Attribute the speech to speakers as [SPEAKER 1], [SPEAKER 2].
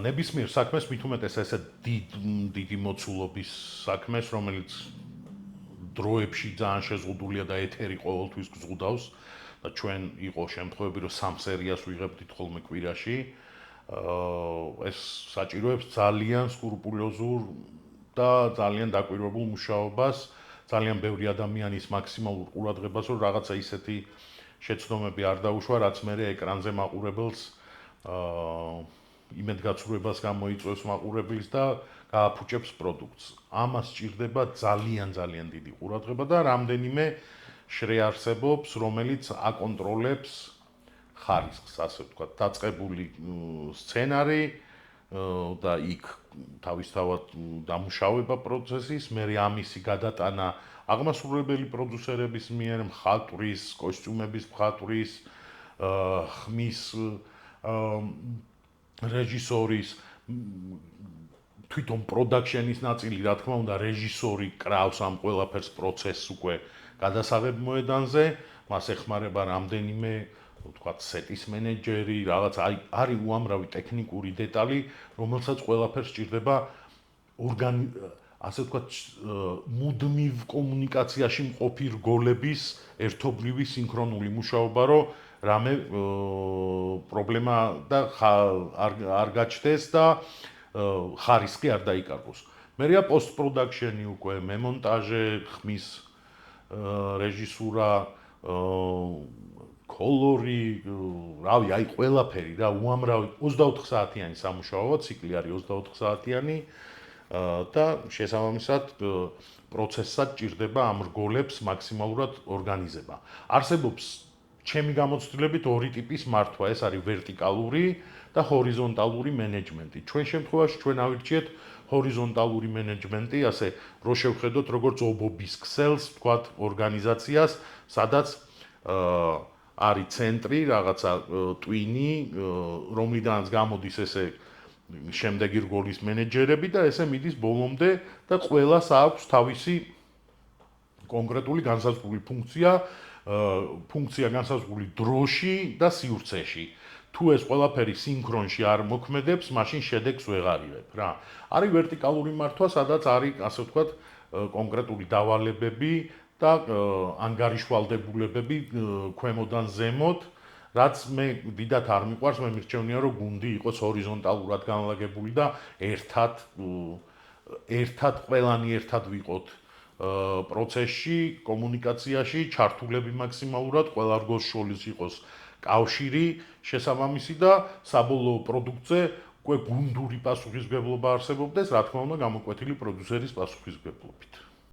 [SPEAKER 1] ნებისმიერ საქმეს მით უმეტეს ესე დიდი მოცულობის საქმეს, რომელიც დროებში ძალიან შეზღუდულია და ეთერი ყოველთვის გზღუდავს და ჩვენ იყო შემთხვევები, რომ 3 სერიას ვიღებდით ხოლმე კვირაში. ეს საჭიროებს ძალიან სკრუპულოზურ და ძალიან დაკვირვებულ მუშაობას, ძალიან ბევრი ადამიანის მაქსიმალურ ყურადღებას, რომ რაღაცა ისეთი შეცდომები არ დაუშვა, რაც მერე ეკრანზე მაყურებელს იმედგაცრუებას გამოიწვევს მაყურებლის და გააფუჭებს პროდუქტს. ამას სჭირდება ძალიან დიდი ყურადღება და რამდენიმე შრე არსებობს, რომელიც აკონტროლებს ხარისხს, ასე ვთქვათ, დაწყებული სცენარი და იქ თავისთავად დამუშავება პროცესის, მერე ამისი გადატანა აღმასრულებელი პროდიუსერების მიერ, მხატვრის, კოსტიუმების მხატვრის, ხმის რეჟისორის, თვითონ პროდაქშენის ნაწილი, რა თქმა უნდა, რეჟისორი კრავს ამ ყველაფერს პროცესს უკვე გადასაღებ მოედანზე, მას ეხმარება რამდენიმე, ვთქვათ, სეტის მენეჯერი, რაღაც არის უამრავი ტექნიკური დეტალი, რომელსაც ყველაფერს სჭირდება ასე ვთქვათ, მუდმივ კომუნიკაციაში მყოფი რგოლების ერთობლივი სინქრონული მუშაობა, რომ რამე პრობლემა და არ გაჩნდეს და ხარისხი არ დაიკარგოს. მერეა პოსტ-პროდაქშენი უკვე, მემონტაჟე, ხმის რეჟისურა, კოლორი, რავი, აი ყველაფერი რა, უამრავი 24 საათიანი სამუშაოა, ციკლი არის 24 საათიანი და შესაბამისად პროცესსაც ჭირდება ამ რგოლებს მაქსიმალურად ორგანიზება. არსებობს ჩემი გამოცდილებით ორი ტიპის მართვა, ეს არის ვერტიკალური და ჰორიზონტალური მენეჯმენტი. ჩვენ შემთხვევაში ჩვენ ავირჩიეთ ჰორიზონტალური მენეჯმენტი, ასე რო შევხედოთ როგორც ობობის ქსელს, ვთქვათ, ორგანიზაციას, სადაც არის ცენტრი, რაღაცა ტვინი, რომლიდანაც გამოდის ესე შემდეგი რგოლის მენეჯერები და ესე მიდის ბოლომდე და ყველას აქვს თავისი კონკრეტული განსაზღვრული ფუნქცია განსაზღვრული დროში და სივრცეში. თუ ეს ყველაფერი სინქრონში არ მოქმედებს, მაშინ შედეგს ვეღარივებ რა. არის ვერტიკალური მართვა, სადაც არის, ასე ვთქვათ, კონკრეტული დავალებები და ანგარიშვალდებულებები ქვემოდან ზემოთ, რაც მე დიდათ არ მიყვარს, მე მირჩევნია, რომ გუნდი იყოს ჰორიზონტალურად განლაგებული და ერთად ყველანი ერთად ვიყოთ პროცესში, კომუნიკაციაში, ჩართულები მაქსიმალურად, ყველა რგოლს შორის იყოს კავშირი შესაბამისი და საბოლოო პროდუქტზე უკვე გუნდური პასუხისმგებლობა არსებობდეს, რა თქმა უნდა, გამოკვეთილი პროდიუსერის პასუხისმგებლობით.